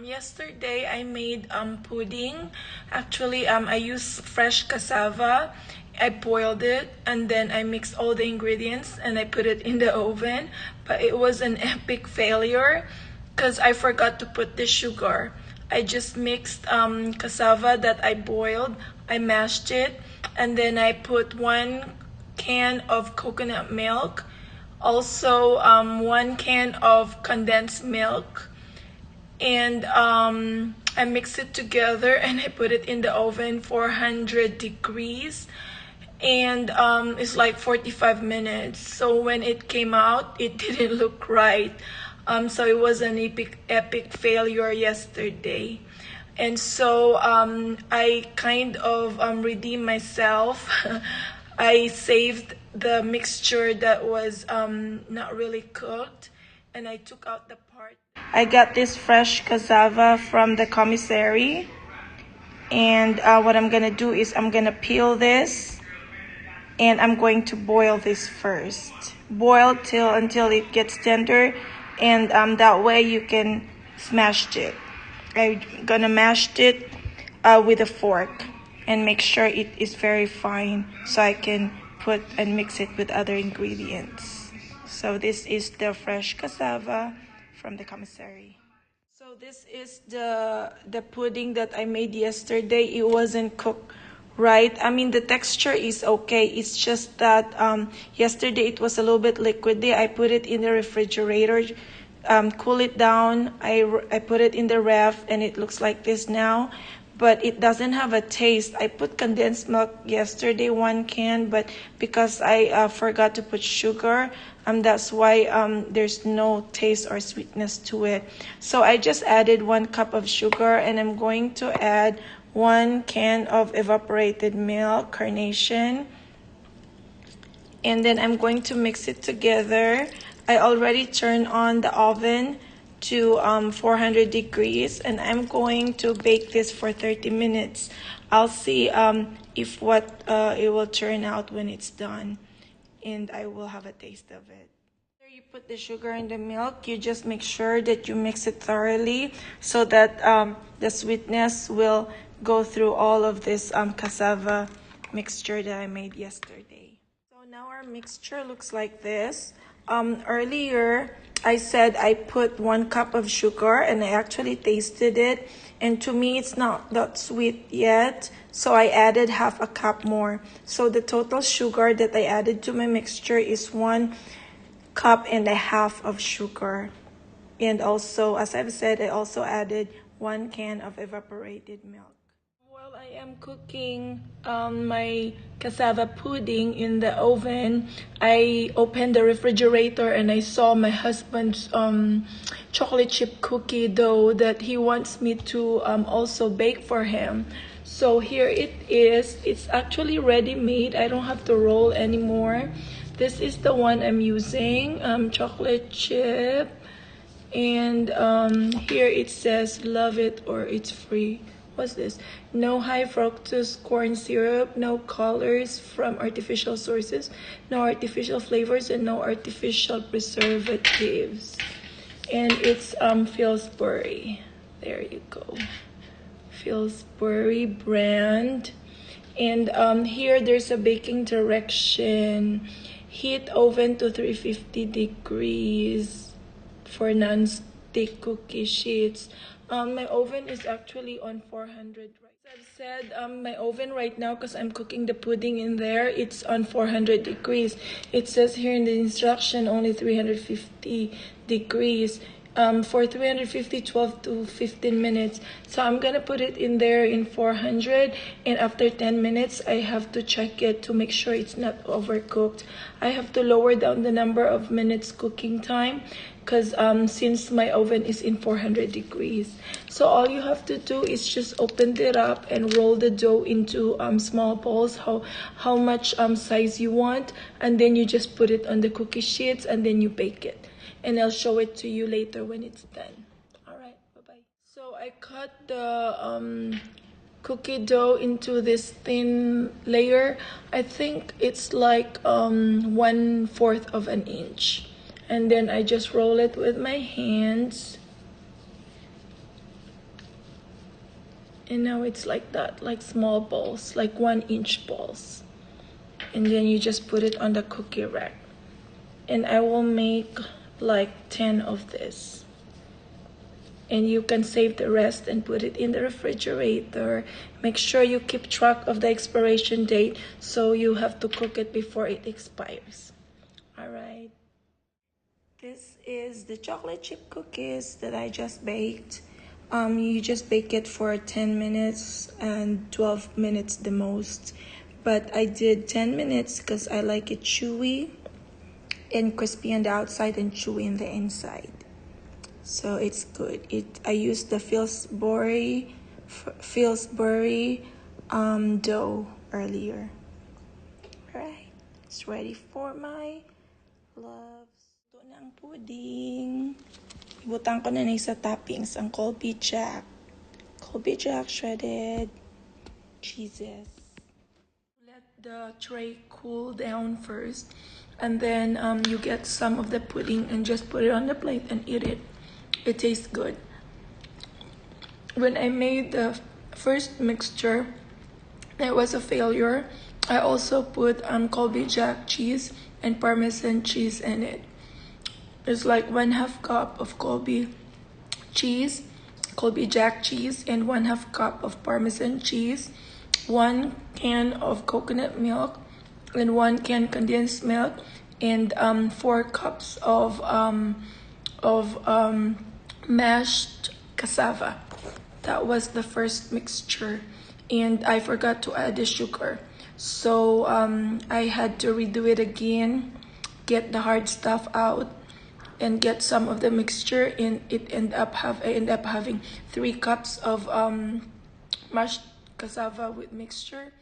Yesterday I made pudding. Actually, I used fresh cassava. I boiled it and then I mixed all the ingredients and I put it in the oven. But it was an epic failure because I forgot to put the sugar. I just mixed cassava that I boiled. I mashed it and then I put 1 can of coconut milk. Also, 1 can of condensed milk, and I mix it together and I put it in the oven 400 degrees, and it's like 45 minutes. So when it came out, it didn't look right. So it was an epic failure yesterday. And so I kind of redeemed myself. I saved the mixture that was not really cooked, and I took out the part. I got this fresh cassava from the commissary, and what I'm gonna do is I'm gonna peel this, and I'm going to boil this first. Boil until it gets tender, and that way you can smash it. I'm gonna mash it with a fork and make sure it is very fine so I can put and mix it with other ingredients. So this is the fresh cassava from the commissary. So this is the pudding that I made yesterday. It wasn't cooked right. I mean, the texture is okay. It's just that yesterday it was a little bit liquidy. I put it in the refrigerator, cool it down. I put it in the ref and it looks like this now, but it doesn't have a taste. I put condensed milk yesterday, 1 can, but because I forgot to put sugar, that's why there's no taste or sweetness to it. So I just added 1 cup of sugar, and I'm going to add 1 can of evaporated milk, Carnation. And then I'm going to mix it together. I already turned on the oven to 400 degrees, and I'm going to bake this for 30 minutes. I'll see if what it will turn out when it's done, and I will have a taste of it. After you put the sugar in the milk, you just make sure that you mix it thoroughly so that the sweetness will go through all of this cassava mixture that I made yesterday. So now our mixture looks like this. Earlier I said I put 1 cup of sugar, and I actually tasted it, and to me it's not that sweet yet, so I added half a cup more. So the total sugar that I added to my mixture is 1.5 cups of sugar. And also, as I've said, I also added 1 can of evaporated milk. While I am cooking my cassava pudding in the oven, I opened the refrigerator and I saw my husband's chocolate chip cookie dough that he wants me to also bake for him. So here it is. It's actually ready made. I don't have to roll anymore. This is the one I'm using, chocolate chip. And here it says love it or it's free. What's this? No high fructose corn syrup, no colors from artificial sources, no artificial flavors, and no artificial preservatives. And it's Pillsbury. There you go. Pillsbury brand. And here there's a baking direction. Heat oven to 350 degrees for non-stick cookie sheets. My oven is actually on 400. I've said my oven right now, because I'm cooking the pudding in there, it's on 400 degrees. It says here in the instruction only 350 degrees. For 350, 12 to 15 minutes. So I'm gonna put it in there in 400, and after 10 minutes I have to check it to make sure it's not overcooked. I have to lower down the number of minutes cooking time because since my oven is in 400 degrees. So all you have to do is just open it up and roll the dough into small balls, how much size you want, and then you just put it on the cookie sheets and then you bake it. And I'll show it to you later when it's done. All right, bye-bye. So I cut the cookie dough into this thin layer. I think it's like 1/4 of an inch. And then I just roll it with my hands. And now it's like that, like small balls, like 1-inch balls. And then you just put it on the cookie rack. And I will make like 10 of this. And you can save the rest and put it in the refrigerator. Make sure you keep track of the expiration date, so you have to cook it before it expires. All right. This is the chocolate chip cookies that I just baked. You just bake it for 10 minutes and 12 minutes the most. But I did 10 minutes because I like it chewy and crispy on the outside and chewy on the inside. So it's good. I used the Pillsbury dough earlier. Right, it's ready for my loves. Ito na ang pudding. Ibutang ko na sa toppings ang Colby Jack shredded cheeses. Let the tray cool down first, and then you get some of the pudding and just put it on the plate and eat it. It tastes good. When I made the first mixture, that was a failure. I also put Colby Jack cheese and Parmesan cheese in it. It's like 1/2 cup of Colby Jack cheese, and 1/2 cup of Parmesan cheese, 1 can of coconut milk, and 1 can condensed milk, and 4 cups of mashed cassava. That was the first mixture, and I forgot to add the sugar, so I had to redo it again, get the hard stuff out, and get some of the mixture. And I end up having 3 cups of mashed cassava with mixture,